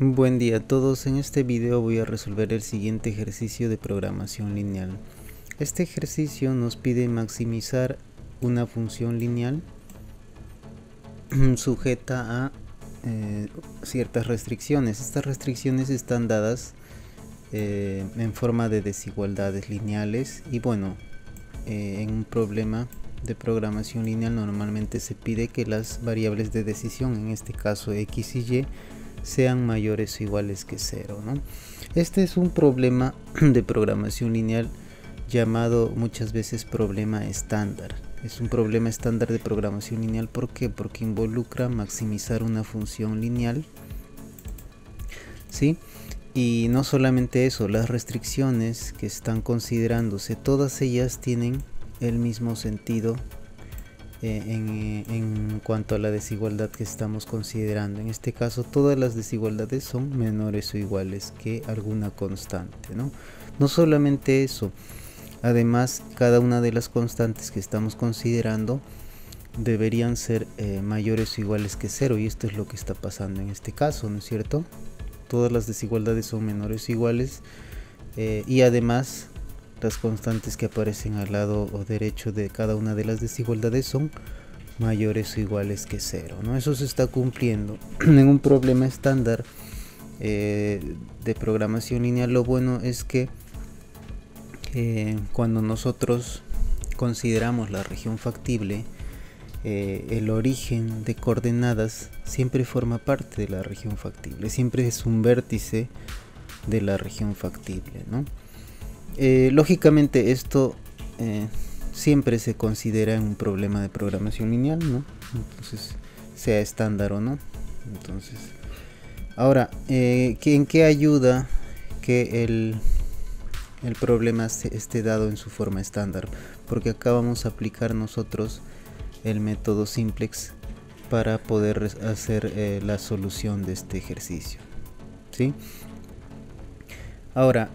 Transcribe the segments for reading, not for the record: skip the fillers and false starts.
Buen día a todos. En este video voy a resolver el siguiente ejercicio de programación lineal. Este ejercicio nos pide maximizar una función lineal sujeta a ciertas restricciones. Estas restricciones están dadas en forma de desigualdades lineales y bueno, en un problema de programación lineal normalmente se pide que las variables de decisión, en este caso x y y, sean mayores o iguales que 0, ¿no? Este es un problema de programación lineal llamado muchas veces problema estándar. Es un problema estándar de programación lineal. ¿Por qué? Porque involucra maximizar una función lineal, ¿sí? Y no solamente eso, las restricciones que están considerándose, todas ellas tienen el mismo sentido en cuanto a la desigualdad que estamos considerando. En este caso todas las desigualdades son menores o iguales que alguna constante, ¿no? No solamente eso, además cada una de las constantes que estamos considerando deberían ser mayores o iguales que 0, y esto es lo que está pasando en este caso, ¿no es cierto? Todas las desigualdades son menores o iguales y además las constantes que aparecen al lado o derecho de cada una de las desigualdades son mayores o iguales que 0, ¿no? Eso se está cumpliendo en un problema estándar de programación lineal. Lo bueno es que cuando nosotros consideramos la región factible, el origen de coordenadas siempre forma parte de la región factible, siempre es un vértice de la región factible, ¿no? Lógicamente esto siempre se considera en un problema de programación lineal, ¿no? Entonces, sea estándar o no. Entonces, ahora, ¿en qué ayuda que el problema esté dado en su forma estándar? Porque acá vamos a aplicar nosotros el método simplex para poder hacer la solución de este ejercicio, ¿sí? Ahora,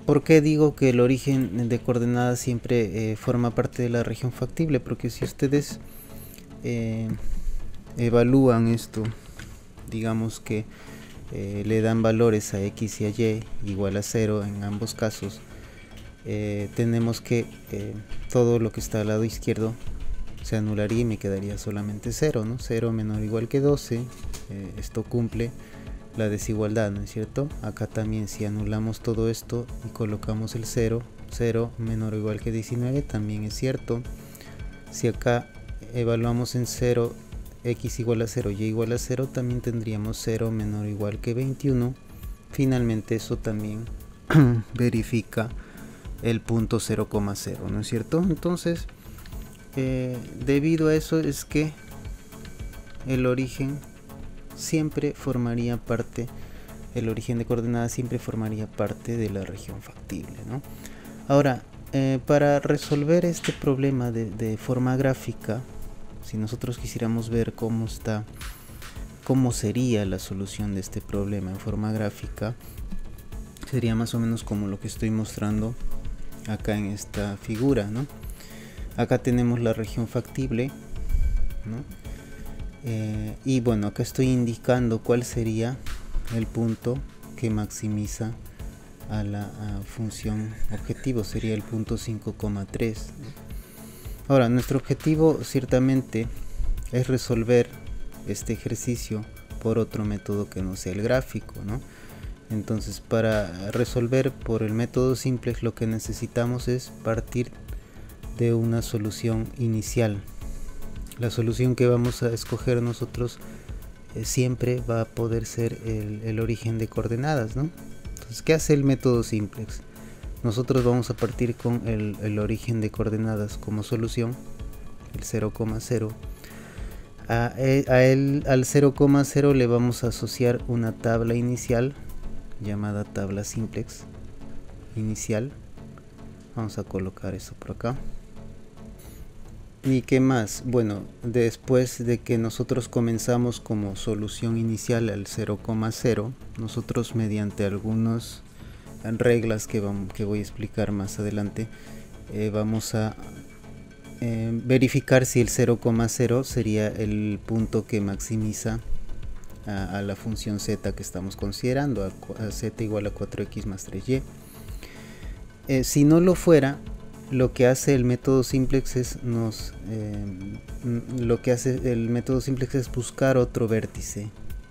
¿por qué digo que el origen de coordenadas siempre forma parte de la región factible? Porque si ustedes evalúan esto, digamos que le dan valores a x y a y igual a 0 en ambos casos, tenemos que todo lo que está al lado izquierdo se anularía y me quedaría solamente 0, ¿no? 0 menor o igual que 12, esto cumple la desigualdad, ¿no es cierto? Acá también, si anulamos todo esto y colocamos el 0, 0 menor o igual que 19, también es cierto. Si acá evaluamos en 0, x igual a 0, y igual a 0, también tendríamos 0 menor o igual que 21. Finalmente eso también verifica el punto 0,0, ¿no es cierto? Entonces, debido a eso es que el origen siempre formaría parte, el origen de coordenadas siempre formaría parte de la región factible, ¿no? Ahora, para resolver este problema de forma gráfica, si nosotros quisiéramos ver cómo sería la solución de este problema en forma gráfica, sería más o menos como lo que estoy mostrando acá en esta figura, ¿no? Acá tenemos la región factible, ¿no? Y bueno, acá estoy indicando cuál sería el punto que maximiza a la función objetivo, sería el punto 5,3. Ahora, nuestro objetivo ciertamente es resolver este ejercicio por otro método que no sea el gráfico, ¿no? Entonces, para resolver por el método simplex, lo que necesitamos es partir de una solución inicial. La solución que vamos a escoger nosotros siempre va a poder ser el origen de coordenadas, ¿no? Entonces, ¿qué hace el método simplex? Nosotros vamos a partir con el origen de coordenadas como solución, el 0,0. Al 0,0 le vamos a asociar una tabla inicial llamada tabla simplex inicial. Vamos a colocar eso por acá. ¿Y qué más? Bueno, después de que nosotros comenzamos como solución inicial al 0,0, nosotros mediante algunas reglas que voy a explicar más adelante, vamos a verificar si el 0,0 sería el punto que maximiza a la función z que estamos considerando, a z igual a 4x más 3y. Si no lo fuera, lo que hace el método simplex es buscar otro vértice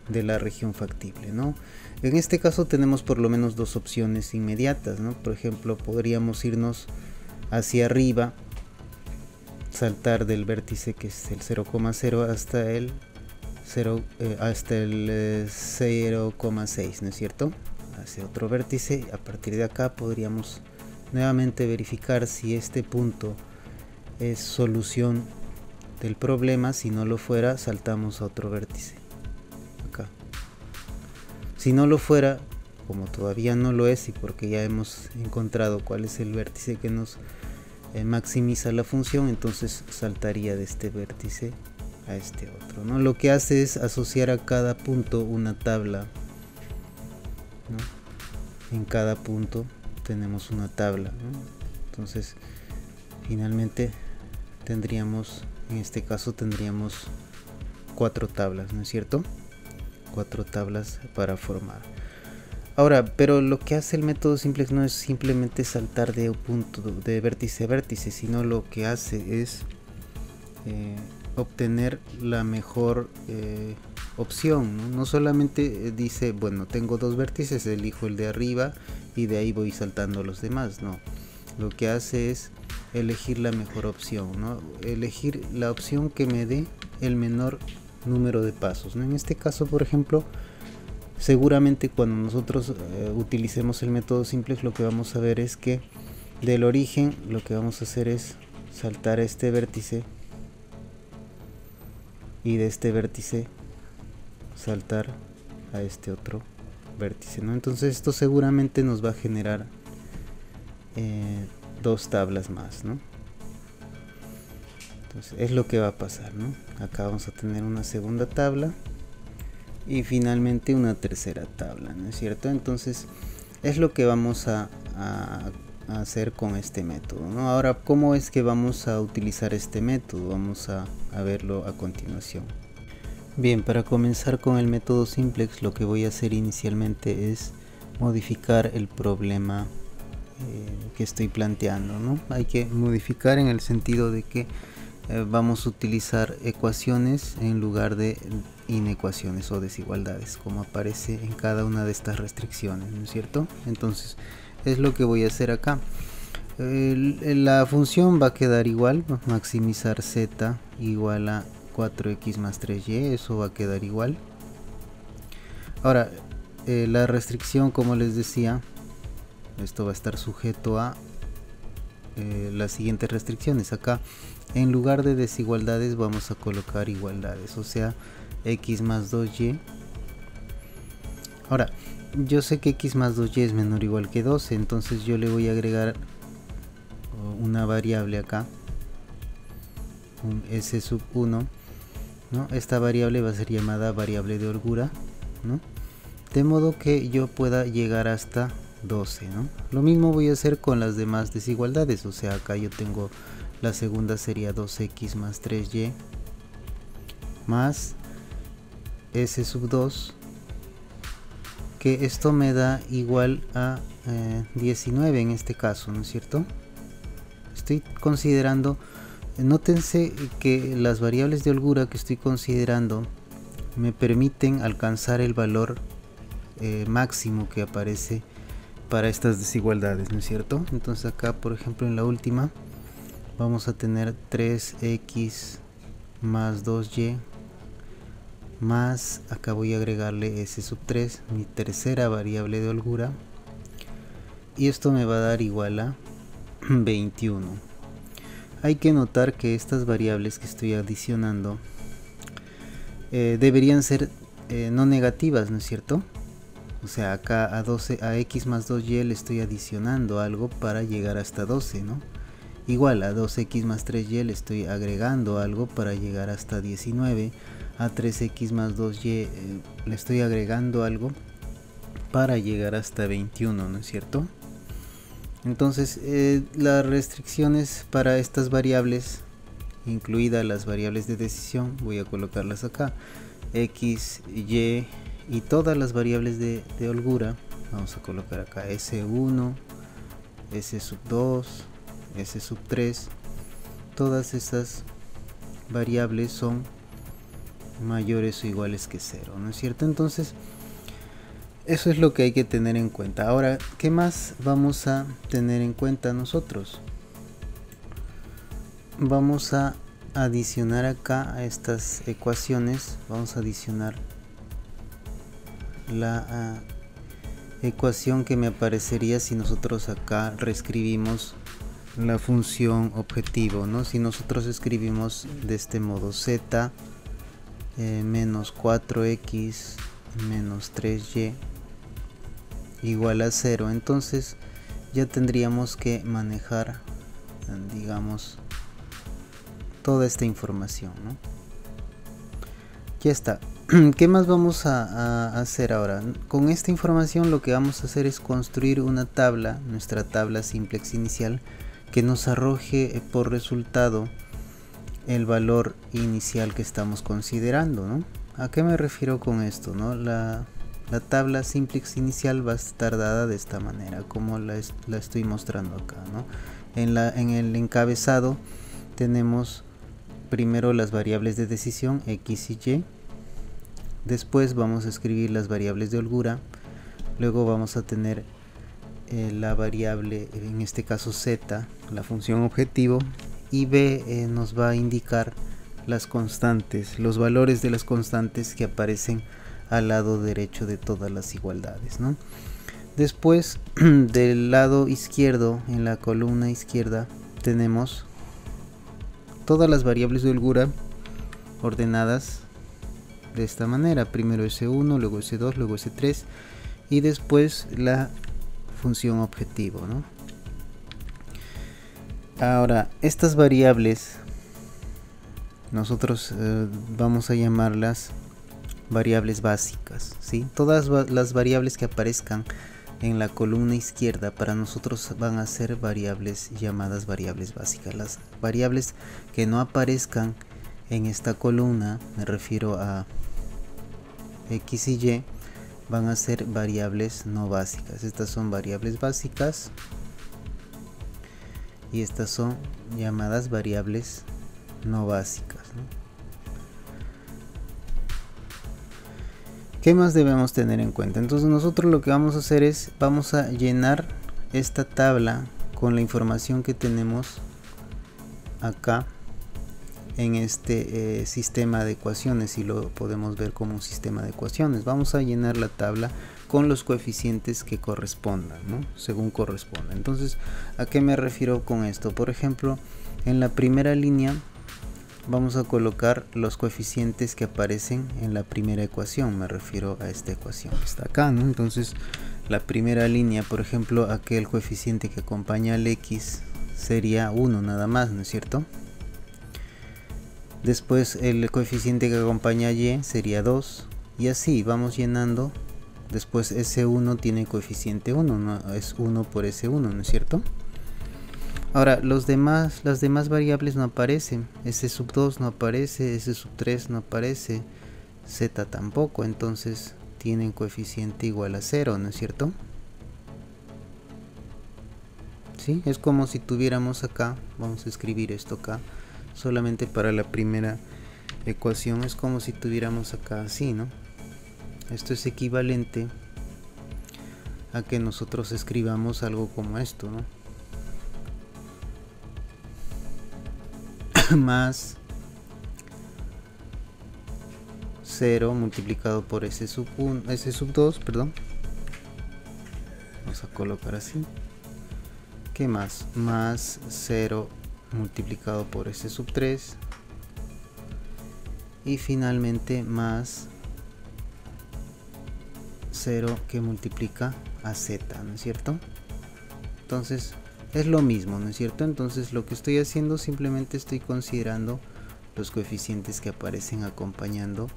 de la región factible, ¿no? En este caso tenemos por lo menos dos opciones inmediatas, ¿no? Por ejemplo, podríamos irnos hacia arriba, saltar del vértice que es el 0,0 hasta el 0,6, ¿no es cierto? Hacia otro vértice. A partir de acá podríamos nuevamente verificar si este punto es solución del problema. Si no lo fuera, saltamos a otro vértice acá. Si no lo fuera, como todavía no lo es y porque ya hemos encontrado cuál es el vértice que nos maximiza la función, entonces saltaría de este vértice a este otro, ¿no? Lo que hace es asociar a cada punto una tabla, ¿no? En cada punto tenemos una tabla, ¿no? Entonces finalmente tendríamos, en este caso tendríamos 4 tablas, ¿no es cierto? 4 tablas para formar. Ahora, pero lo que hace el método simplex no es simplemente saltar de un punto de vértice a vértice, sino lo que hace es obtener la mejor opción, ¿no? No solamente dice, bueno, tengo 2 vértices, elijo el de arriba y de ahí voy saltando los demás, no. Lo que hace es elegir la mejor opción, ¿no? Elegir la opción que me dé el menor número de pasos, ¿no? En este caso, por ejemplo, seguramente cuando nosotros utilicemos el método simplex, lo que vamos a ver es que del origen lo que vamos a hacer es saltar a este vértice y de este vértice saltar a este otro vértice, ¿no? Entonces esto seguramente nos va a generar 2 tablas más, ¿no? Entonces es lo que va a pasar, ¿no? Acá vamos a tener una segunda tabla y finalmente una tercera tabla, ¿no es cierto? Entonces es lo que vamos a hacer con este método, ¿no? Ahora, ¿cómo es que vamos a utilizar este método? Vamos a verlo a continuación. Bien, para comenzar con el método simplex, lo que voy a hacer inicialmente es modificar el problema que estoy planteando, ¿no? Hay que modificar en el sentido de que vamos a utilizar ecuaciones en lugar de inecuaciones o desigualdades, como aparece en cada una de estas restricciones, ¿no es cierto? Entonces es lo que voy a hacer acá. La función va a quedar igual, maximizar z igual a 4x más 3y, eso va a quedar igual. Ahora, la restricción, como les decía, esto va a estar sujeto a las siguientes restricciones. Acá, en lugar de desigualdades, vamos a colocar igualdades, o sea, x más 2y. Ahora, yo sé que x más 2y es menor o igual que 12, entonces yo le voy a agregar una variable acá, un s sub 1, ¿no? Esta variable va a ser llamada variable de holgura, ¿no? De modo que yo pueda llegar hasta 12, ¿no? Lo mismo voy a hacer con las demás desigualdades, o sea, acá yo tengo la segunda sería 2x más 3y más s sub 2, que esto me da igual a 19 en este caso, ¿no es cierto? Estoy considerando, nótense que las variables de holgura que estoy considerando me permiten alcanzar el valor máximo que aparece para estas desigualdades, ¿no es cierto? Entonces acá, por ejemplo, en la última vamos a tener 3x más 2y más, acá voy a agregarle s sub 3, mi tercera variable de holgura, y esto me va a dar igual a 21. Hay que notar que estas variables que estoy adicionando deberían ser no negativas, ¿no es cierto? O sea, acá a x más 2y le estoy adicionando algo para llegar hasta 12, ¿no? Igual a 2x más 3y le estoy agregando algo para llegar hasta 19. A 3x más 2y le estoy agregando algo para llegar hasta 21, ¿no es cierto? Entonces las restricciones para estas variables, incluidas las variables de decisión, voy a colocarlas acá, X, Y y todas las variables de holgura. Vamos a colocar acá S1, S2, S3. Todas estas variables son mayores o iguales que 0, ¿no es cierto? Entonces eso es lo que hay que tener en cuenta. Ahora, ¿qué más vamos a tener en cuenta nosotros? Vamos a adicionar acá a estas ecuaciones, vamos a adicionar la ecuación que me aparecería si nosotros acá reescribimos la función objetivo, ¿no? Si nosotros escribimos de este modo z menos 4x menos 3y igual a 0, entonces ya tendríamos que manejar, digamos, toda esta información, ¿no? Ya está. ¿Qué más vamos a hacer ahora? Con esta información lo que vamos a hacer es construir una tabla, nuestra tabla simplex inicial, que nos arroje por resultado el valor inicial que estamos considerando, ¿no? ¿A qué me refiero con esto, no? La tabla simplex inicial va a estar dada de esta manera, como la estoy mostrando acá, ¿no? En el encabezado tenemos primero las variables de decisión X y Y. Después vamos a escribir las variables de holgura. Luego vamos a tener la variable, en este caso z, la función objetivo. Y B nos va a indicar las constantes, los valores de las constantes que aparecen al lado derecho de todas las igualdades, ¿no? Después, del lado izquierdo, en la columna izquierda, tenemos todas las variables de holgura ordenadas de esta manera: primero S1, luego S2, luego S3 y después la función objetivo, ¿no? Ahora, estas variables nosotros vamos a llamarlas variables básicas, ¿sí? Todas las variables que aparezcan en la columna izquierda para nosotros van a ser variables llamadas variables básicas. Las variables que no aparezcan en esta columna, me refiero a X y Y, van a ser variables no básicas. Estas son variables básicas y estas son llamadas variables no básicas, ¿no? ¿Qué más debemos tener en cuenta? Entonces nosotros lo que vamos a hacer es, vamos a llenar esta tabla con la información que tenemos acá en este sistema de ecuaciones, y lo podemos ver como un sistema de ecuaciones. Vamos a llenar la tabla con los coeficientes que correspondan, ¿no? Según corresponda. Entonces, ¿a qué me refiero con esto? Por ejemplo, en la primera línea vamos a colocar los coeficientes que aparecen en la primera ecuación. Me refiero a esta ecuación que está acá, ¿no? Entonces, la primera línea, por ejemplo, aquel coeficiente que acompaña al X sería 1 nada más, ¿no es cierto? Después el coeficiente que acompaña a Y sería 2 y así vamos llenando. Después S1 tiene coeficiente 1, ¿no? Es 1 por S1, ¿no es cierto? Ahora las demás variables no aparecen. S2 no aparece, S3 no aparece, Z tampoco, entonces tienen coeficiente igual a 0, ¿no es cierto? ¿Sí? Es como si tuviéramos acá, vamos a escribir esto acá, solamente para la primera ecuación, es como si tuviéramos acá así, ¿no? Esto es equivalente a que nosotros escribamos algo como esto, ¿no? Más 0 multiplicado por S2, perdón. Vamos a colocar así. ¿Qué más? Más 0 multiplicado por S3. Y finalmente más 0 que multiplica a Z, ¿no es cierto? Entonces es lo mismo, ¿no es cierto? Entonces lo que estoy haciendo, simplemente estoy considerando los coeficientes que aparecen acompañando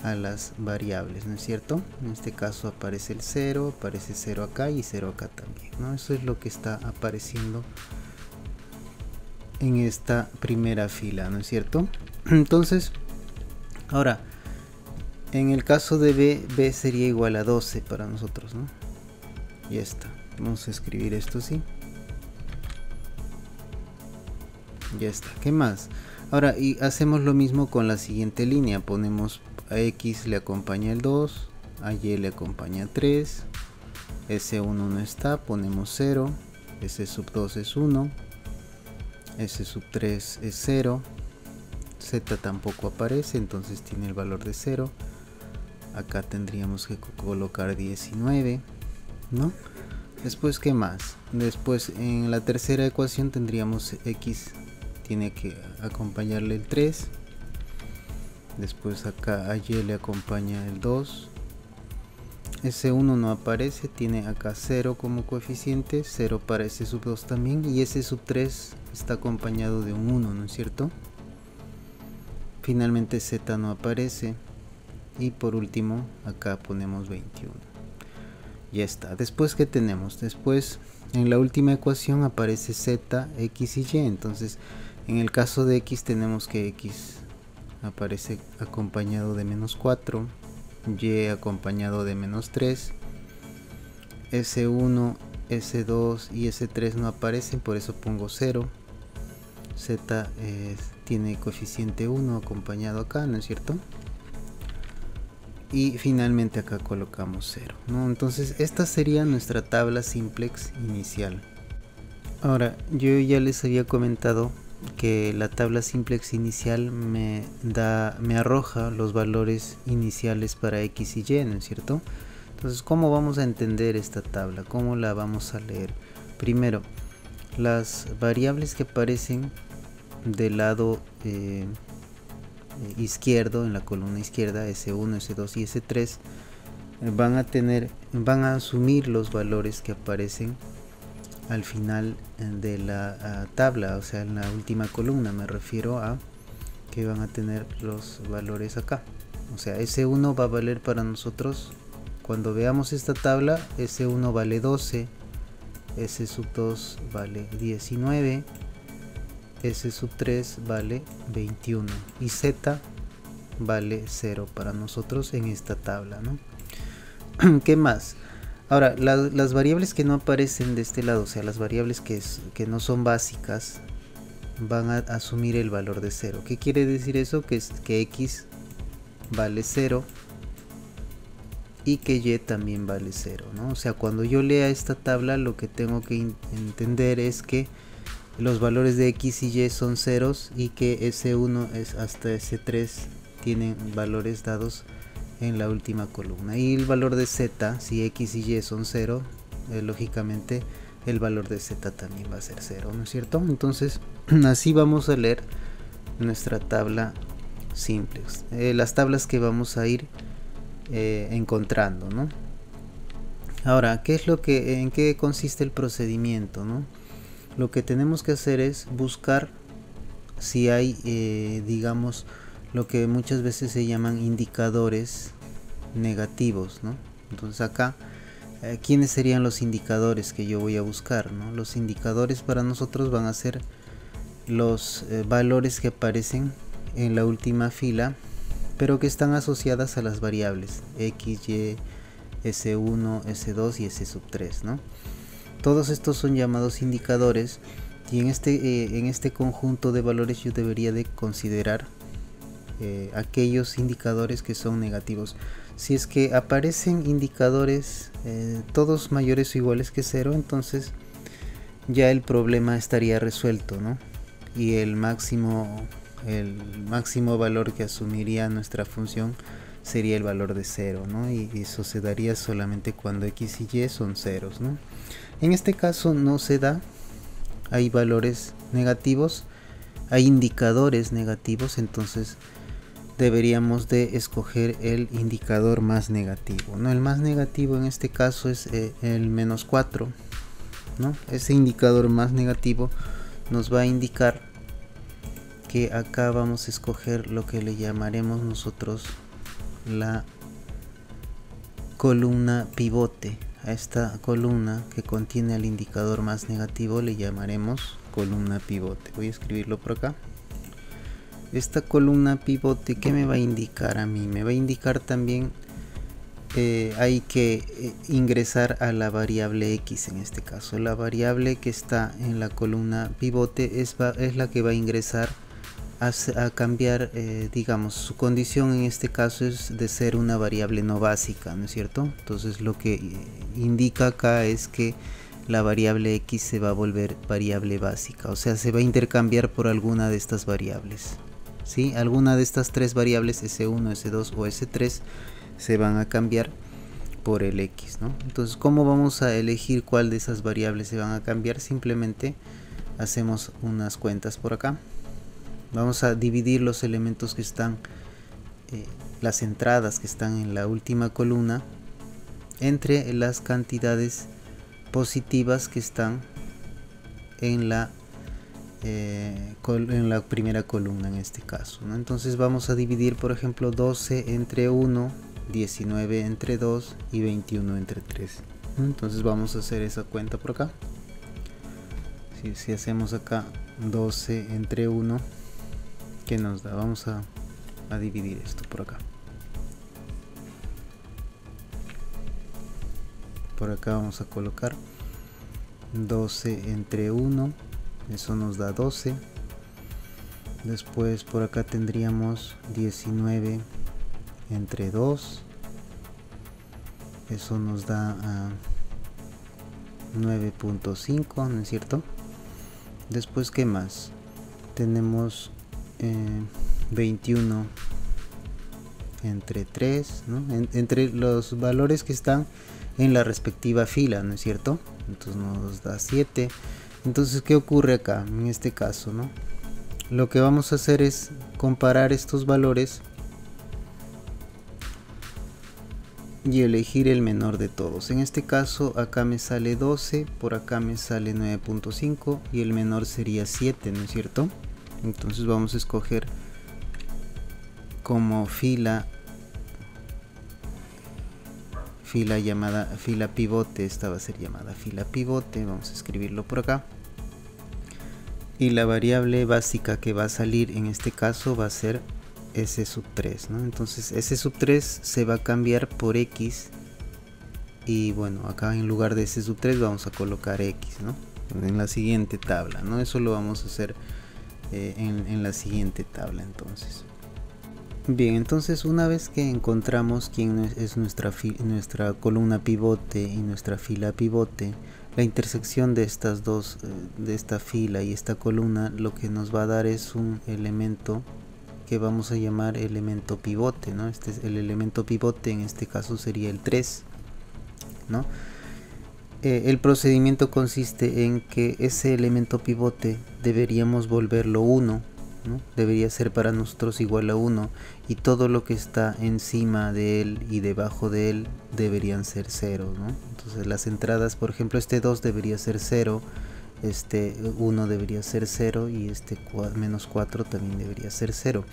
a las variables, ¿no es cierto? En este caso aparece el 0, aparece 0 acá y 0 acá también, ¿no? Eso es lo que está apareciendo en esta primera fila, ¿no es cierto? Entonces, ahora, En el caso de B sería igual a 12 para nosotros, ¿no? Ya está. Vamos a escribir esto así. Ya está. ¿Qué más? Ahora, y hacemos lo mismo con la siguiente línea. Ponemos a X le acompaña el 2, a Y le acompaña 3, S1 no está, ponemos 0, S sub 2 es 1, S sub 3 es 0, Z tampoco aparece, entonces tiene el valor de 0. Acá tendríamos que colocar 19, ¿no? Después, ¿qué más? Después, en la tercera ecuación tendríamos X tiene que acompañarle el 3. Después acá a Y le acompaña el 2. S1 no aparece, tiene acá 0 como coeficiente, 0 para S sub 2 también, y S sub 3 está acompañado de un 1, ¿no es cierto? Finalmente Z no aparece, y por último acá ponemos 21. Ya está. Después, ¿qué tenemos? Después, en la última ecuación aparece Z, X y Y, entonces en el caso de X tenemos que X aparece acompañado de menos 4, Y acompañado de menos 3, S1, S2 y S3 no aparecen, por eso pongo 0. Z tiene coeficiente 1 acompañado acá, ¿no es cierto? Y finalmente acá colocamos 0, ¿no? Entonces esta sería nuestra tabla simplex inicial. Ahora, yo ya les había comentado que la tabla simplex inicial me arroja los valores iniciales para X y Y, ¿no es cierto? Entonces, ¿cómo vamos a entender esta tabla? ¿Cómo la vamos a leer? Primero, las variables que aparecen del lado izquierdo, en la columna izquierda, S1, S2 y S3, van a asumir los valores que aparecen al final de la tabla, o sea, en la última columna. Me refiero a que van a tener los valores acá. O sea, S1 va a valer para nosotros, cuando veamos esta tabla, S1 vale 12, S sub 2 vale 19, S sub 3 vale 21 y Z vale 0 para nosotros en esta tabla, ¿no? ¿Qué más? Ahora, las variables que no aparecen de este lado, o sea, las variables que no son básicas, van a asumir el valor de 0. ¿Qué quiere decir eso? Que X vale 0 y que Y también vale 0, ¿no? O sea, cuando yo lea esta tabla, lo que tengo que entender es que los valores de X y Y son ceros y que S1 hasta S3 tienen valores dados en la última columna, y el valor de Z, si X y Y son 0, lógicamente el valor de Z también va a ser 0, ¿no es cierto? Entonces así vamos a leer nuestra tabla simplex, las tablas que vamos a ir encontrando, ¿no? Ahora, ¿en qué consiste el procedimiento, ¿no? Lo que tenemos que hacer es buscar si hay, digamos, lo que muchas veces se llaman indicadores negativos, ¿no? Entonces acá, ¿quiénes serían los indicadores que yo voy a buscar, ¿no? Los indicadores para nosotros van a ser los valores que aparecen en la última fila, pero que están asociadas a las variables X, Y, S1, S2 y S sub 3, ¿no? Todos estos son llamados indicadores, y en este conjunto de valores yo debería de considerar aquellos indicadores que son negativos. Si es que aparecen indicadores todos mayores o iguales que 0, entonces ya el problema estaría resuelto, ¿no? Y el máximo valor que asumiría nuestra función sería el valor de 0, ¿no? Y eso se daría solamente cuando X y Y son ceros, ¿no? En este caso no se da, hay valores negativos, hay indicadores negativos, entonces deberíamos de escoger el indicador más negativo, ¿no? El más negativo en este caso es el menos 4, ¿no? Ese indicador más negativo nos va a indicar que acá vamos a escoger lo que le llamaremos nosotros la columna pivote. A esta columna que contiene el indicador más negativo le llamaremos columna pivote. Voy a escribirlo por acá. esta columna pivote, ¿qué me va a indicar a mí? Me va a indicar también hay que ingresar a la variable x. En este caso la variable que está en la columna pivote es la que va a ingresar a cambiar, digamos, su condición en este caso es de ser una variable no básica, ¿no es cierto? Entonces lo que indica acá es que la variable x se va a volver variable básica, o sea, se va a intercambiar por alguna de estas variables, ¿sí? Alguna de estas tres variables, S1, S2 o S3, se van a cambiar por el x, ¿no? Entonces, ¿cómo vamos a elegir cuál de esas variables se van a cambiar? Simplemente hacemos unas cuentas por acá. Vamos a dividir los elementos que están, las entradas que están en la última columna, entre las cantidades positivas que están en la primera columna en este caso, ¿no? Entonces vamos a dividir, por ejemplo, 12 entre 1, 19 entre 2 y 21 entre 3. Entonces vamos a hacer esa cuenta por acá. Si hacemos acá 12 entre 1, ¿qué nos da? Vamos a dividir esto por acá. Por acá vamos a colocar 12 entre 1, eso nos da 12. Después por acá tendríamos 19 entre 2, eso nos da 9.5, ¿no es cierto? Después, ¿qué más? Tenemos 21 entre 3, ¿no? Entre los valores que están en la respectiva fila, ¿no es cierto? Entonces nos da 7. Entonces, ¿qué ocurre acá en este caso, ¿no? Lo que vamos a hacer es comparar estos valores y elegir el menor de todos. En este caso acá me sale 12, por acá me sale 9.5 y el menor sería 7, ¿no es cierto? Entonces vamos a escoger como fila llamada fila pivote. Esta va a ser llamada fila pivote, vamos a escribirlo por acá, y la variable básica que va a salir en este caso va a ser S3, ¿no? Entonces S3 se va a cambiar por X, y bueno, acá en lugar de S3 vamos a colocar X, ¿no? En la siguiente tabla, ¿no? Eso lo vamos a hacer en la siguiente tabla. Entonces bien, entonces una vez que encontramos quién es nuestra columna pivote y nuestra fila pivote, la intersección de estas dos, de esta fila y esta columna, lo que nos va a dar es un elemento que vamos a llamar elemento pivote, ¿no? Este es el elemento pivote, en este caso sería el 3, ¿no? El procedimiento consiste en que ese elemento pivote deberíamos volverlo 1, ¿no? Debería ser para nosotros igual a 1, y todo lo que está encima de él y debajo de él deberían ser 0, ¿no? Entonces las entradas, por ejemplo, este 2 debería ser 0, este 1 debería ser 0 y este menos 4 también debería ser 0.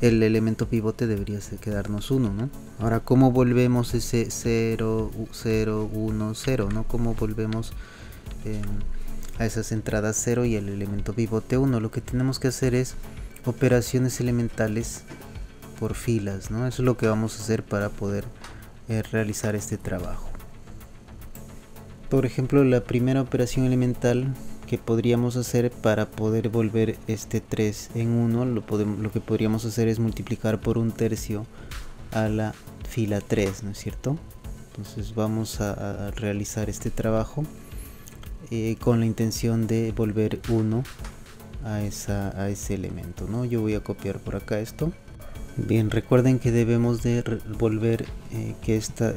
El elemento pivote debería quedarnos 1, ¿no? Ahora, ¿cómo volvemos ese 0, 0, 1, 0, ¿no? ¿Cómo volvemos a esas entradas 0 y el elemento pivote 1? Lo que tenemos que hacer es operaciones elementales por filas, ¿no? Eso es lo que vamos a hacer para poder realizar este trabajo. Por ejemplo, la primera operación elemental que podríamos hacer para poder volver este 3 en 1, lo que podríamos hacer es multiplicar por 1/3 a la fila 3, ¿no es cierto? Entonces vamos a realizar este trabajo con la intención de volver 1 a ese elemento, ¿no? Yo voy a copiar por acá esto. Bien, recuerden que debemos de volver que esta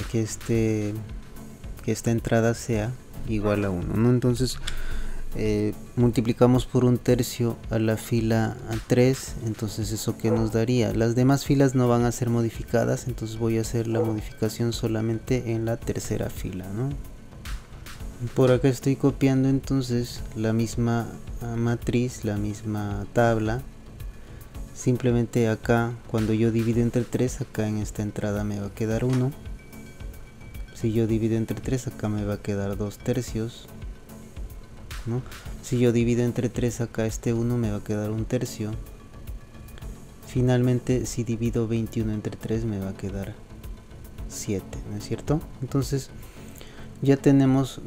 entrada sea igual a 1, ¿no? Entonces multiplicamos por 1/3 a la fila 3, entonces eso que nos daría, las demás filas no van a ser modificadas, entonces voy a hacer la modificación solamente en la tercera fila, ¿no? Por acá estoy copiando entonces la misma matriz, la misma tabla. Simplemente acá, cuando yo divido entre 3, acá en esta entrada me va a quedar 1. Si yo divido entre 3, acá me va a quedar 2/3, ¿no? Si yo divido entre 3, acá este 1 me va a quedar 1/3. finalmente si divido 21 entre 3 me va a quedar 7, ¿no es cierto? Entonces ya tenemos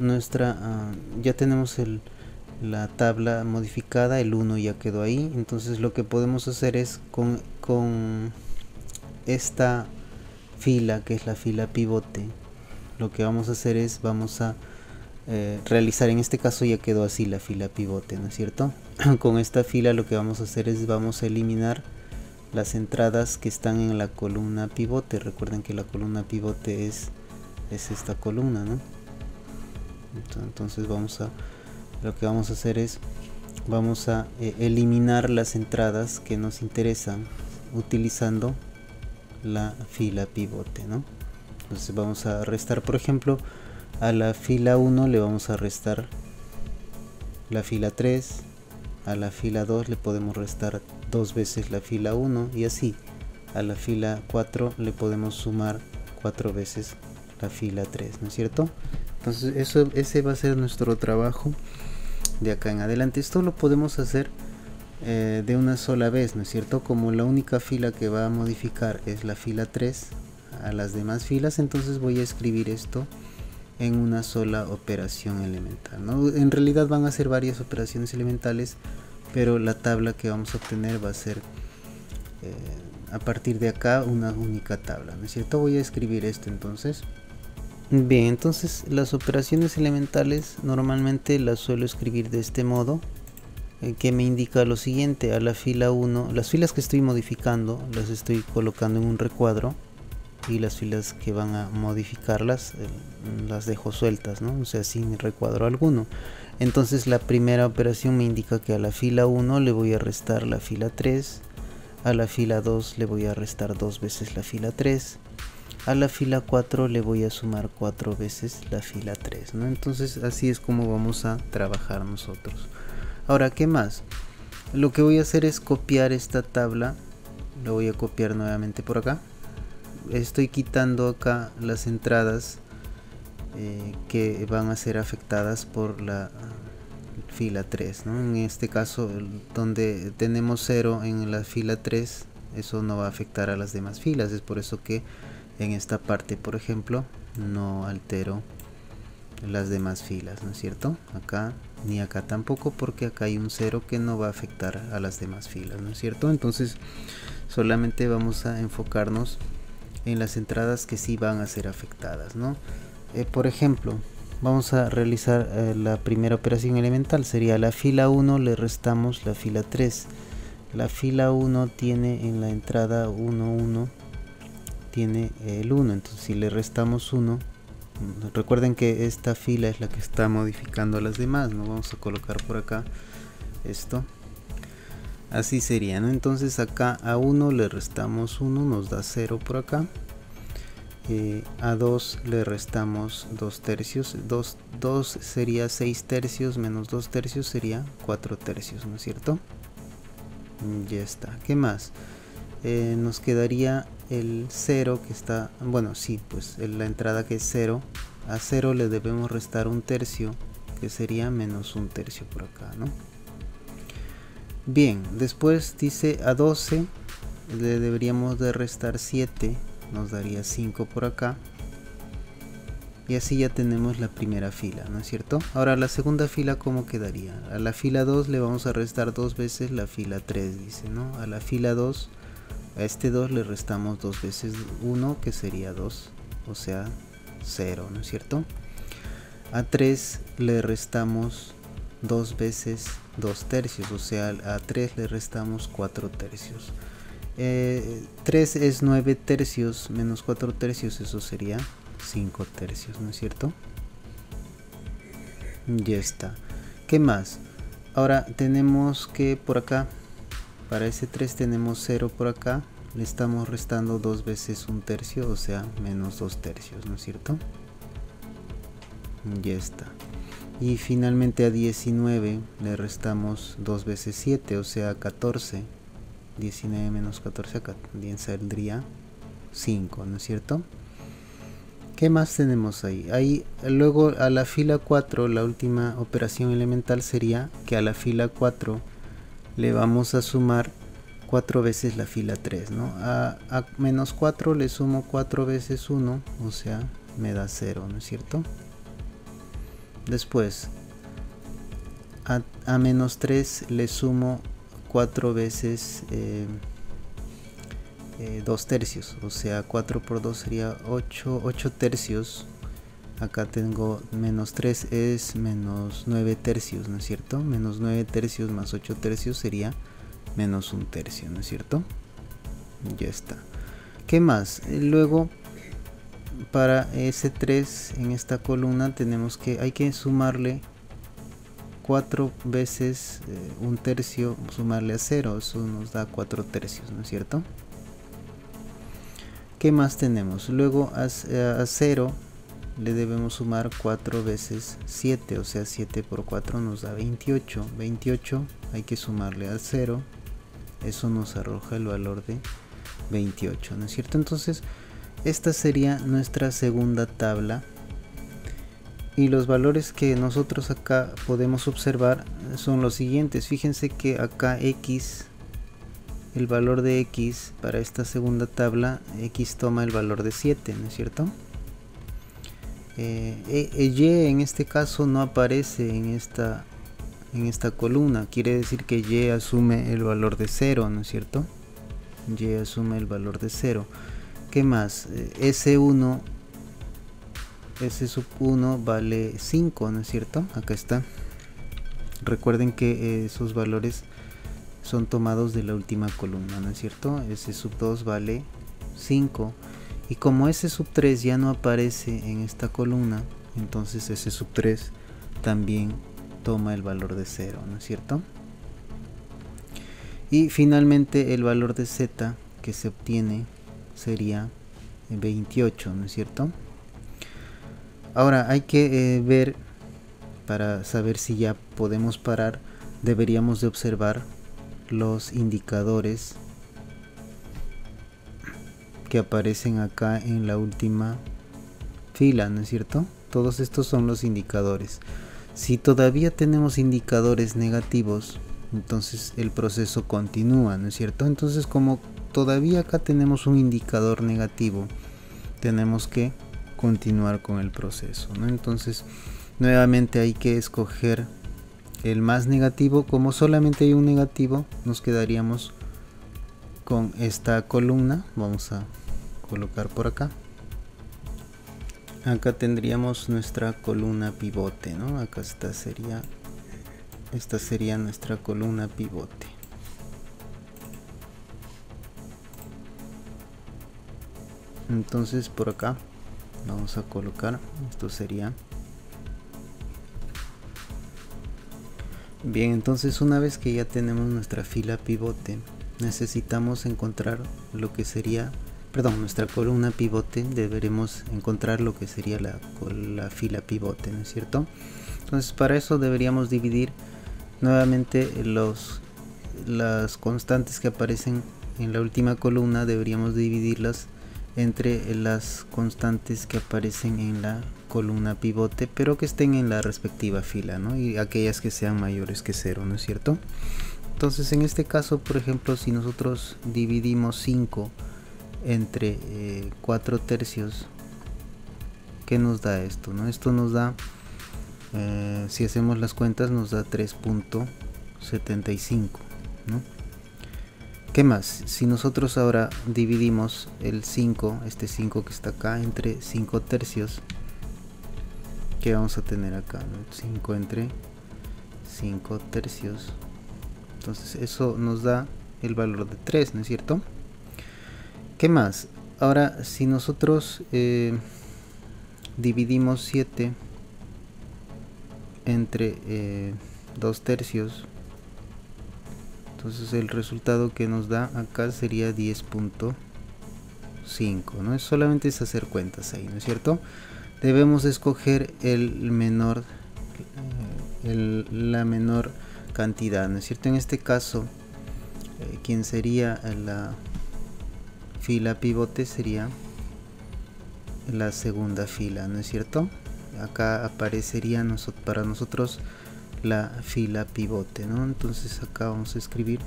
la tabla modificada, el 1 ya quedó ahí. Entonces lo que podemos hacer es con esta fila, que es la fila pivote, lo que vamos a hacer es vamos a realizar, en este caso ya quedó así la fila pivote, ¿no es cierto? Con esta fila lo que vamos a hacer es vamos a eliminar las entradas que están en la columna pivote. Recuerden que la columna pivote es esta columna, ¿no? Entonces lo que vamos a hacer es vamos a eliminar las entradas que nos interesan utilizando la fila pivote, ¿no? Entonces vamos a restar, por ejemplo, a la fila 1 le vamos a restar la fila 3, a la fila 2 le podemos restar 2 veces la fila 1 y así a la fila 4 le podemos sumar 4 veces la fila 3, ¿no es cierto? Entonces ese va a ser nuestro trabajo de acá en adelante. Esto lo podemos hacer de una sola vez, ¿no es cierto? Como la única fila que va a modificar es la fila 3 a las demás filas, entonces voy a escribir esto en una sola operación elemental, ¿no? En realidad van a ser varias operaciones elementales, pero la tabla que vamos a obtener va a ser a partir de acá una única tabla, ¿no es cierto? Voy a escribir esto entonces. Bien, entonces las operaciones elementales normalmente las suelo escribir de este modo, que me indica lo siguiente: a la fila 1, las filas que estoy modificando las estoy colocando en un recuadro, y las filas que van a modificarlas las dejo sueltas, ¿no? O sea, sin recuadro alguno. Entonces la primera operación me indica que a la fila 1 le voy a restar la fila 3, a la fila 2 le voy a restar 2 veces la fila 3, a la fila 4 le voy a sumar 4 veces la fila 3, ¿no? Entonces así es como vamos a trabajar nosotros. Ahora, ¿qué más? Lo que voy a hacer es copiar esta tabla, lo voy a copiar nuevamente por acá. Estoy quitando acá las entradas que van a ser afectadas por la fila 3, ¿no? En este caso, donde tenemos 0 en la fila 3, eso no va a afectar a las demás filas. Es por eso que en esta parte, por ejemplo, no altero las demás filas, ¿no es cierto? Acá ni acá tampoco, porque acá hay un 0 que no va a afectar a las demás filas, ¿no es cierto? Entonces solamente vamos a enfocarnos en las entradas que sí van a ser afectadas, ¿no? Por ejemplo, vamos a realizar la primera operación elemental. Sería a la fila 1 le restamos la fila 3. La fila 1 tiene en la entrada 1, 1, tiene el 1. Entonces si le restamos 1, recuerden que esta fila es la que está modificando a las demás, ¿no? Vamos a colocar por acá esto. Así sería, ¿no? Entonces acá a 1 le restamos 1, nos da 0 por acá. A 2 le restamos 2 tercios. 2 sería 6 tercios menos 2 tercios sería 4 tercios, ¿no es cierto? Ya está. ¿Qué más? Nos quedaría el 0 que está, bueno, sí, pues la entrada que es 0. A 0 le debemos restar 1 tercio, que sería menos 1 tercio por acá, ¿no? Bien, después dice a 12 le deberíamos de restar 7, nos daría 5 por acá. Y así ya tenemos la primera fila, ¿no es cierto? Ahora la segunda fila, ¿cómo quedaría? A la fila 2 le vamos a restar 2 veces la fila 3, dice, ¿no? A la fila 2, a este 2 le restamos 2 veces 1, que sería 2, o sea 0, ¿no es cierto? A 3 le restamos 2 veces 2 tercios, o sea a 3 le restamos 4 tercios. 3 es 9 tercios menos 4 tercios, eso sería 5 tercios, ¿no es cierto? Ya está. ¿Qué más? Ahora tenemos que por acá, para ese 3 tenemos 0 por acá, le estamos restando 2 veces 1 tercio, o sea menos 2 tercios, ¿no es cierto? Ya está. Y finalmente a 19 le restamos 2 veces 7, o sea 14. 19 menos 14 acá también saldría 5, ¿no es cierto? ¿Qué más tenemos ahí? Ahí luego a la fila 4, la última operación elemental sería que a la fila 4 le vamos a sumar 4 veces la fila 3, ¿no? A menos 4 le sumo 4 veces 1, o sea, me da 0, ¿no es cierto? Después, a menos 3 le sumo 4 veces 2 tercios, o sea, 4 por 2 sería 8 tercios. Acá tengo menos 3 es menos 9 tercios, ¿no es cierto? Menos 9 tercios más 8 tercios sería menos 1 tercio, ¿no es cierto? Ya está. ¿Qué más? Luego, para ese 3 en esta columna tenemos que, hay que sumarle 4 veces 1 tercio, sumarle a 0, eso nos da 4 tercios, ¿no es cierto? ¿Qué más tenemos? Luego a 0 le debemos sumar 4 veces 7, o sea 7 por 4 nos da 28. 28 hay que sumarle a 0, eso nos arroja el valor de 28, ¿no es cierto? Entonces esta sería nuestra segunda tabla y los valores que nosotros acá podemos observar son los siguientes. Fíjense que acá x, el valor de x para esta segunda tabla, x toma el valor de 7, ¿no es cierto? Y en este caso no aparece en esta columna, quiere decir que y asume el valor de 0, ¿no es cierto? Y asume el valor de 0. ¿Qué más? S1, S sub 1 vale 5, ¿no es cierto? Acá está. Recuerden que esos valores son tomados de la última columna, ¿no es cierto? S sub 2 vale 5. Y como S sub 3 ya no aparece en esta columna, entonces S sub 3 también toma el valor de 0, ¿no es cierto? Y finalmente el valor de z que se obtiene sería 28, ¿no es cierto? Ahora hay que ver, para saber si ya podemos parar, deberíamos de observar los indicadores que aparecen acá en la última fila, ¿no es cierto? Todos estos son los indicadores. Si todavía tenemos indicadores negativos, entonces el proceso continúa, ¿no es cierto? Entonces, como todavía acá tenemos un indicador negativo, tenemos que continuar con el proceso, ¿no? Entonces, nuevamente hay que escoger el más negativo. Como solamente hay un negativo, nos quedaríamos con esta columna. Vamos a colocar por acá. Acá tendríamos nuestra columna pivote, ¿no? Acá esta sería nuestra columna pivote. Entonces por acá vamos a colocar, esto sería bien. Entonces una vez que ya tenemos nuestra fila pivote, necesitamos encontrar lo que sería, nuestra columna pivote, deberemos encontrar lo que sería la fila pivote, ¿no es cierto? Entonces para eso deberíamos dividir nuevamente las constantes que aparecen en la última columna, deberíamos dividirlas entre las constantes que aparecen en la columna pivote, pero que estén en la respectiva fila, ¿no? Y aquellas que sean mayores que 0, ¿no es cierto? Entonces en este caso, por ejemplo, si nosotros dividimos 5 entre 4 tercios, ¿qué nos da esto, no? Esto nos da, si hacemos las cuentas, nos da 3.75, ¿no? ¿Qué más? Si nosotros ahora dividimos el 5, este 5 que está acá, entre 5 tercios, ¿qué vamos a tener acá, ¿no? 5 entre 5 tercios. Entonces eso nos da el valor de 3, ¿no es cierto? ¿Qué más? Ahora si nosotros dividimos 7 entre 2 tercios, entonces el resultado que nos da acá sería 10.5, ¿no? Solamente es hacer cuentas ahí, ¿no es cierto? Debemos escoger la menor cantidad, ¿no es cierto? En este caso, quien sería la fila pivote sería la segunda fila, ¿no es cierto? Acá aparecería para nosotros la fila pivote, ¿no? Entonces acá vamos a escribir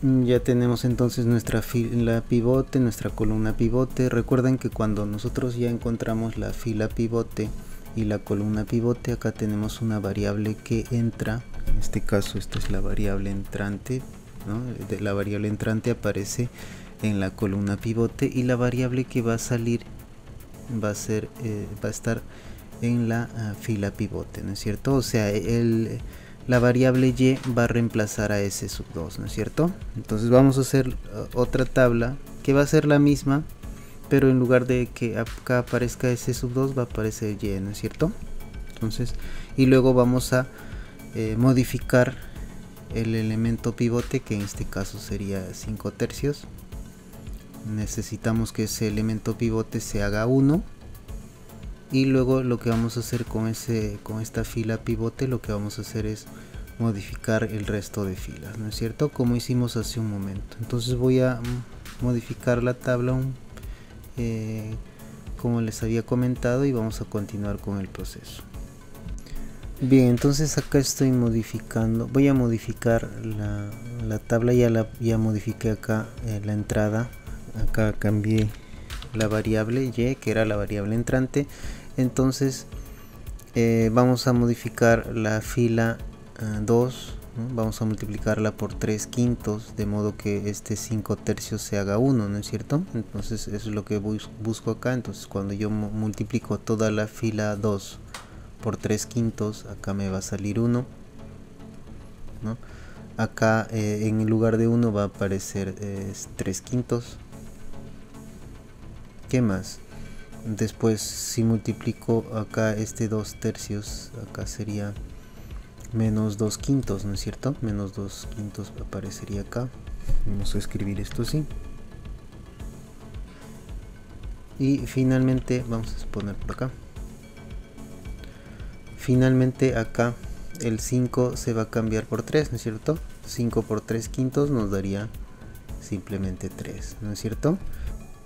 Ya tenemos entonces nuestra fila pivote, nuestra columna pivote. Recuerden que cuando nosotros ya encontramos la fila pivote y la columna pivote, acá tenemos una variable que entra. En este caso esta es la variable entrante, ¿no? La variable entrante aparece en la columna pivote y la variable que va a salir va a estar en la fila pivote, ¿no es cierto? O sea, la variable y va a reemplazar a s sub 2, ¿no es cierto? Entonces vamos a hacer otra tabla que va a ser la misma, pero en lugar de que acá aparezca s sub 2 va a aparecer y, ¿no es cierto? Entonces, y luego vamos a modificar el elemento pivote, que en este caso sería 5 tercios. Necesitamos que ese elemento pivote se haga 1. Y luego lo que vamos a hacer con esta fila pivote, lo que vamos a hacer es modificar el resto de filas, ¿no es cierto? Como hicimos hace un momento. Entonces voy a modificar la tabla como les había comentado, y vamos a continuar con el proceso. Bien, entonces acá estoy modificando, voy a modificar la tabla. Ya modifiqué acá la entrada. Acá cambié la variable y, que era la variable entrante. Entonces vamos a modificar la fila 2, ¿no? Vamos a multiplicarla por 3 quintos, de modo que este 5 tercios se haga 1, ¿no es cierto? Entonces eso es lo que busco acá. Entonces cuando yo multiplico toda la fila 2 por 3 quintos, acá me va a salir 1, ¿no? Acá en el lugar de 1 va a aparecer 3 quintos. ¿Qué más? Después, si multiplico acá este 2 tercios, acá sería menos 2 quintos, ¿no es cierto? Menos 2 quintos aparecería acá. Vamos a escribir esto así. Y finalmente, vamos a poner por acá. Finalmente acá el 5 se va a cambiar por 3, ¿no es cierto? 5 por 3 quintos nos daría simplemente 3, ¿no es cierto?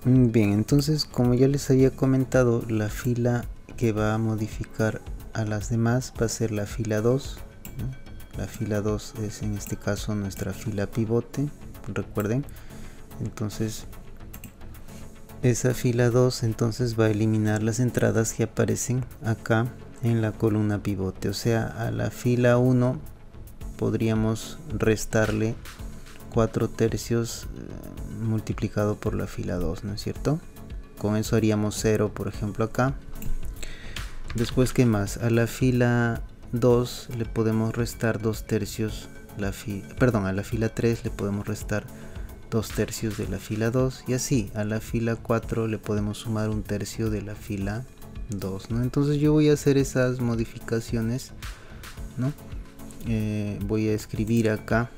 Bien, entonces como ya les había comentado, la fila que va a modificar a las demás va a ser la fila 2, ¿no? La fila 2 es en este caso nuestra fila pivote, recuerden. Entonces esa fila 2 entonces va a eliminar las entradas que aparecen acá en la columna pivote. O sea, a la fila 1 podríamos restarle 4 tercios multiplicado por la fila 2, ¿no es cierto? Con eso haríamos 0, por ejemplo, acá. Después, ¿qué más? A la fila 2 le podemos restar 2 tercios, a la fila 3 le podemos restar 2 tercios de la fila 2, y así a la fila 4 le podemos sumar 1 tercio de la fila 2, ¿no? Entonces yo voy a hacer esas modificaciones, ¿no? Voy a escribir acá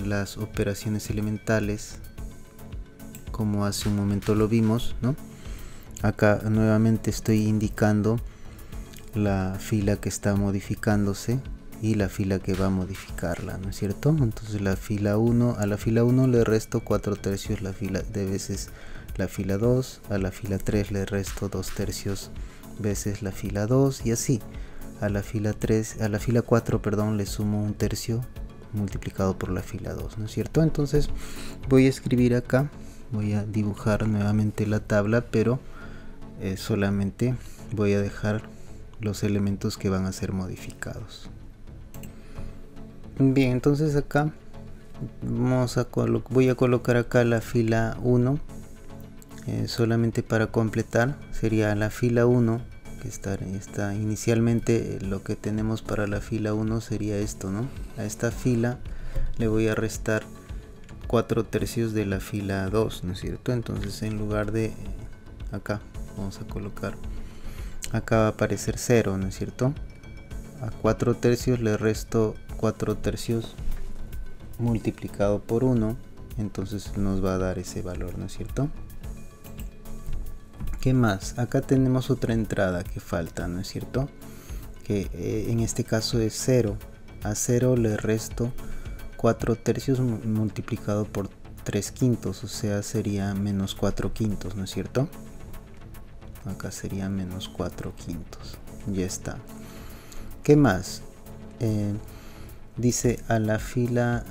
las operaciones elementales como hace un momento lo vimos, ¿no? Acá nuevamente estoy indicando la fila que está modificándose y la fila que va a modificarla, ¿no es cierto? Entonces la fila 1, a la fila 1 le resto 4 tercios de veces la fila 2, a la fila 3 le resto 2 tercios veces la fila 2, y así a la fila 4, perdón, le sumo 1 tercio multiplicado por la fila 2, ¿no es cierto? Entonces voy a escribir acá, voy a dibujar nuevamente la tabla, pero solamente voy a dejar los elementos que van a ser modificados. Bien, entonces acá voy a colocar acá la fila 1, solamente para completar. Sería la fila 1 que está inicialmente. Lo que tenemos para la fila 1 sería esto, ¿no? A esta fila le voy a restar 4 tercios de la fila 2, ¿no es cierto? Entonces en lugar de acá vamos a colocar, acá va a aparecer 0, ¿no es cierto? A 4 tercios le resto 4 tercios multiplicado por 1, entonces nos va a dar ese valor, ¿no es cierto? ¿Qué más? Acá tenemos otra entrada que falta, ¿no es cierto? Que en este caso es 0. A 0 le resto 4 tercios multiplicado por 3 quintos, o sea, sería menos 4 quintos, ¿no es cierto? Acá sería menos 4 quintos. Ya está. ¿Qué más? Dice a la fila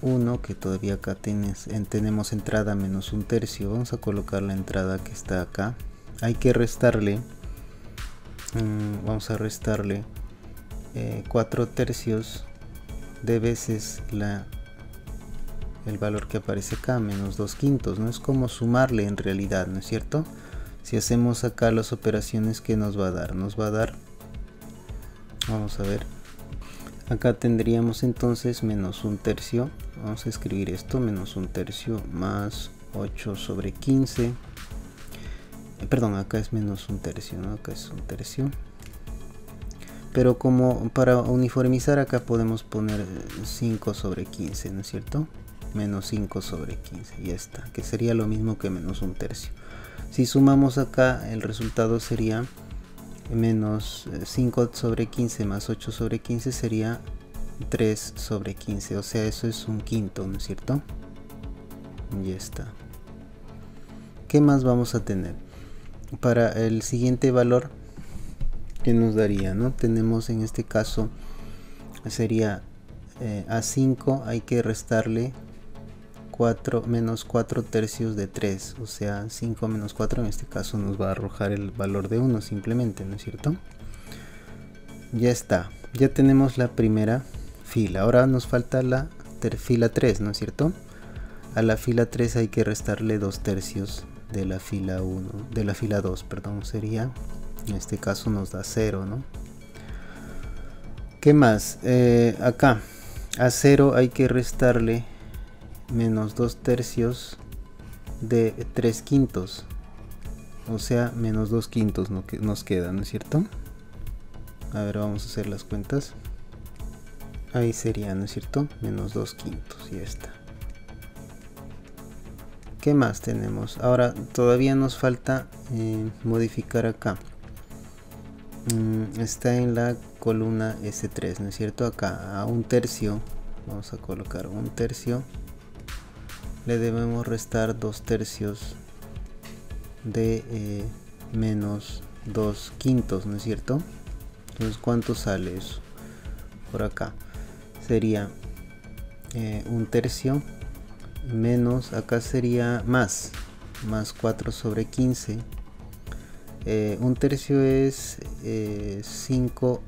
1, que todavía acá tenemos entrada menos 1/3. Vamos a colocar la entrada que está acá. Hay que restarle, vamos a restarle 4/3 de veces el valor que aparece acá, menos 2/5. No es como sumarle en realidad, ¿no es cierto? Si hacemos acá las operaciones, que nos va a dar? Nos va a dar, vamos a ver, acá tendríamos entonces menos 1/3. Vamos a escribir esto, menos 1/3 más 8 sobre 15. Perdón, acá es menos 1/3, ¿no? Acá es 1/3. Pero como para uniformizar, acá podemos poner 5 sobre 15, ¿no es cierto? Menos 5 sobre 15, y ya está, que sería lo mismo que menos 1/3. Si sumamos acá, el resultado sería menos 5 sobre 15 más 8 sobre 15 sería 3 sobre 15, o sea, eso es 1/5, ¿no es cierto? Ya está. ¿Qué más vamos a tener? Para el siguiente valor, ¿qué nos daría, no? Tenemos en este caso, sería a 5 hay que restarle 4 menos 4/3 de 3, o sea, 5 menos 4 en este caso nos va a arrojar el valor de 1 simplemente, ¿no es cierto? Ya está, ya tenemos la primera fila. Ahora nos falta la fila 3, ¿no es cierto? A la fila 3 hay que restarle 2/3 de la fila 1, de la fila 2, perdón, sería, en este caso nos da 0, ¿no? ¿Qué más? Acá a 0 hay que restarle menos 2/3 de 3/5, o sea, menos 2/5 nos queda, ¿no es cierto? A ver, vamos a hacer las cuentas. Ahí sería, ¿no es cierto? Menos 2/5, y ya está. ¿Qué más tenemos? Ahora todavía nos falta modificar acá. Está en la columna S3, ¿no es cierto? Acá a 1/3, vamos a colocar 1/3. Le debemos restar 2/3 de menos 2/5, ¿no es cierto? Entonces, ¿cuánto sale eso? Por acá sería 1/3 menos, acá sería más 4 sobre 15. 1/3 es 5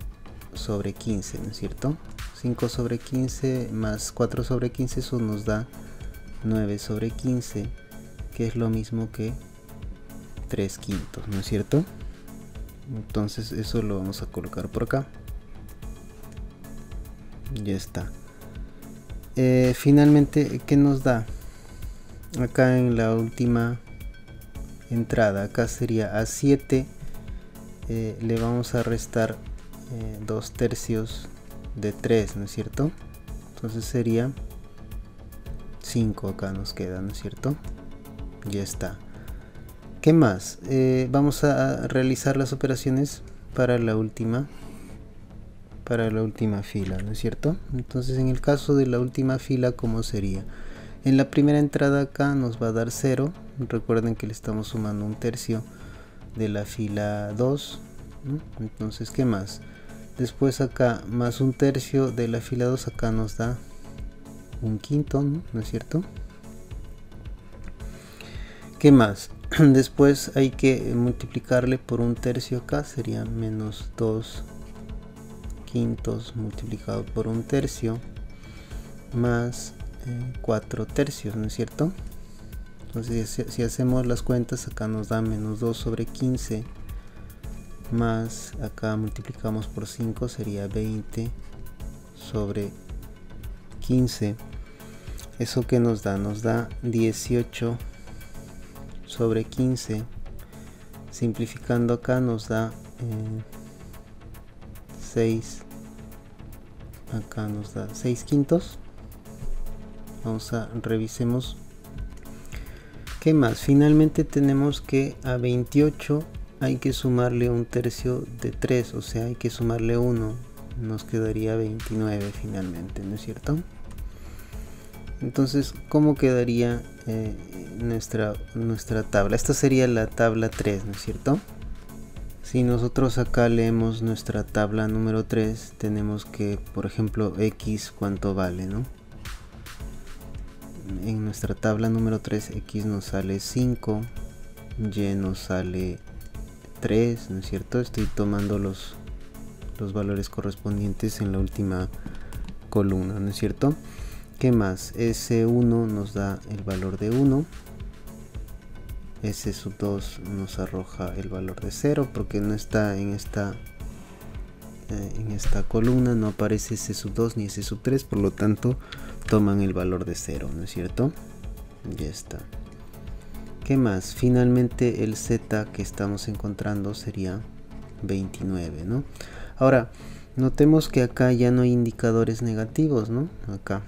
sobre 15, ¿no es cierto? 5 sobre 15 más 4 sobre 15, eso nos da 9 sobre 15, que es lo mismo que 3/5, ¿no es cierto? Entonces eso lo vamos a colocar por acá. Ya está. Finalmente, ¿qué nos da? Acá en la última entrada, acá sería a 7, le vamos a restar 2/3 de 3, ¿no es cierto? Entonces sería 5, acá nos queda, ¿no es cierto? Ya está. ¿Qué más? Vamos a realizar las operaciones para la última fila, ¿no es cierto? Entonces, en el caso de la última fila, ¿cómo sería? En la primera entrada acá nos va a dar 0. Recuerden que le estamos sumando 1/3 de la fila 2, ¿no? Entonces, ¿qué más? Después acá más 1/3 de la fila 2, acá nos da 1/5, ¿no es cierto? ¿Qué más? Después hay que multiplicarle por 1/3 acá, sería menos 2/5 multiplicado por 1/3 más 4/3, ¿no es cierto? Entonces, si hacemos las cuentas, acá nos da menos 2 sobre 15 más, acá multiplicamos por 5, sería 20 sobre 15. ¿Eso que nos da? Nos da 18 sobre 15. Simplificando acá nos da 6. Acá nos da 6/5. Vamos a revisemos. ¿Qué más? Finalmente tenemos que a 28 hay que sumarle 1/3 de 3, o sea, hay que sumarle 1. Nos quedaría 29 finalmente, ¿no es cierto? Entonces, ¿cómo quedaría nuestra tabla? Esta sería la tabla 3, ¿no es cierto? Si nosotros acá leemos nuestra tabla número 3, tenemos que, por ejemplo, x cuánto vale, ¿no? en nuestra tabla número 3 x nos sale 5, y nos sale 3, ¿no es cierto? Estoy tomando los valores correspondientes en la última columna, ¿no es cierto? ¿Qué más? S1 nos da el valor de 1, S2 nos arroja el valor de 0 porque no está en esta columna, no aparece S2 ni S3, por lo tanto toman el valor de 0, ¿no es cierto? Ya está. ¿Qué más? Finalmente el Z que estamos encontrando sería 29, ¿no? Ahora, notemos que acá ya no hay indicadores negativos, ¿no? Acá.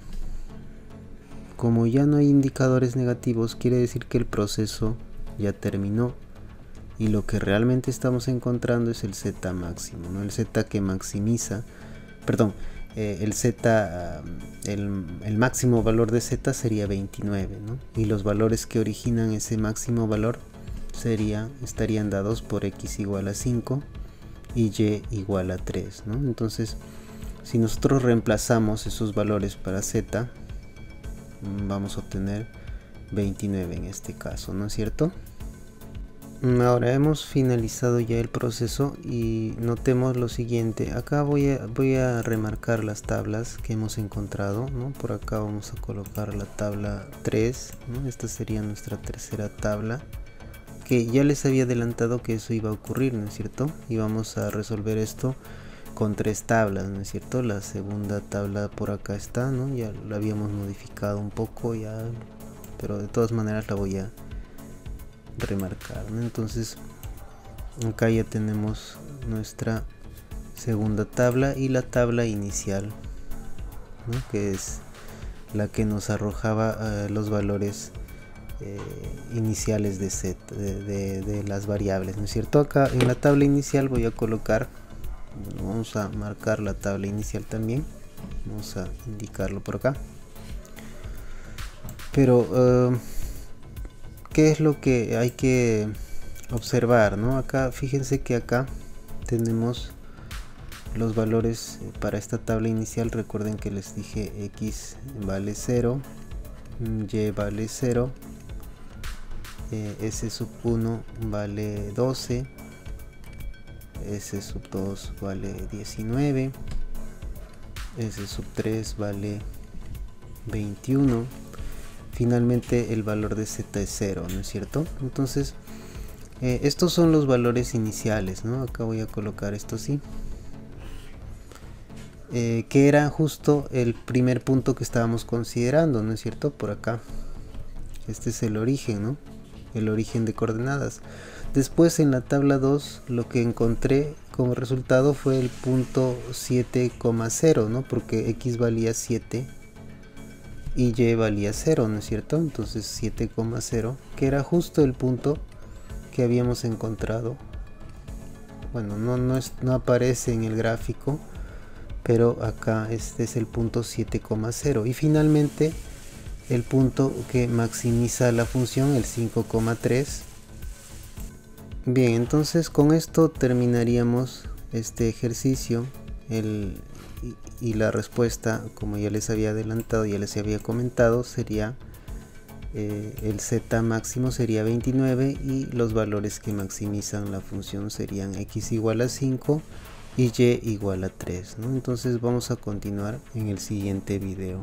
Como ya no hay indicadores negativos, quiere decir que el proceso ya terminó. Y lo que realmente estamos encontrando es el Z máximo, ¿no? El Z que maximiza, perdón, el Z, el máximo valor de Z sería 29, ¿no? Y los valores que originan ese máximo valor estarían dados por x igual a 5 y y igual a 3, ¿no? Entonces, si nosotros reemplazamos esos valores para Z, vamos a obtener 29 en este caso, ¿no es cierto? Ahora hemos finalizado ya el proceso y notemos lo siguiente. Acá voy a remarcar las tablas que hemos encontrado, ¿no? Por acá vamos a colocar la tabla 3, ¿no? Esta sería nuestra tercera tabla, que ya les había adelantado que eso iba a ocurrir, ¿no es cierto? Y vamos a resolver esto con 3 tablas, ¿no es cierto? La segunda tabla por acá está, ¿no? Ya la habíamos modificado un poco ya, pero de todas maneras la voy a remarcar, ¿no? Entonces acá ya tenemos nuestra segunda tabla y la tabla inicial, ¿no? Que es la que nos arrojaba los valores iniciales de set de las variables, ¿no es cierto? Acá en la tabla inicial voy a colocar, vamos a marcar la tabla inicial también, vamos a indicarlo por acá, pero ¿qué es lo que hay que observar, ¿no? Acá fíjense que acá tenemos los valores para esta tabla inicial. Recuerden que les dije x vale 0, y vale 0, s sub 1 vale 12, s sub 2 vale 19, s sub 3 vale 21. Finalmente el valor de Z es 0, ¿no es cierto? Entonces estos son los valores iniciales, ¿no? Acá voy a colocar esto así, que era justo el primer punto que estábamos considerando, ¿no es cierto? Por acá, este es el origen, ¿no? El origen de coordenadas. Después en la tabla 2 lo que encontré como resultado fue el punto 7,0, ¿no? Porque x valía 7 y y valía 0, ¿no es cierto? Entonces 7,0, que era justo el punto que habíamos encontrado. Bueno, no aparece en el gráfico, pero acá este es el punto 7,0. Y finalmente el punto que maximiza la función, el 5,3. Bien, entonces con esto terminaríamos este ejercicio. Y la respuesta, como ya les había adelantado, ya les había comentado, sería el Z máximo sería 29 y los valores que maximizan la función serían x igual a 5 y y igual a 3, ¿no? Entonces vamos a continuar en el siguiente video.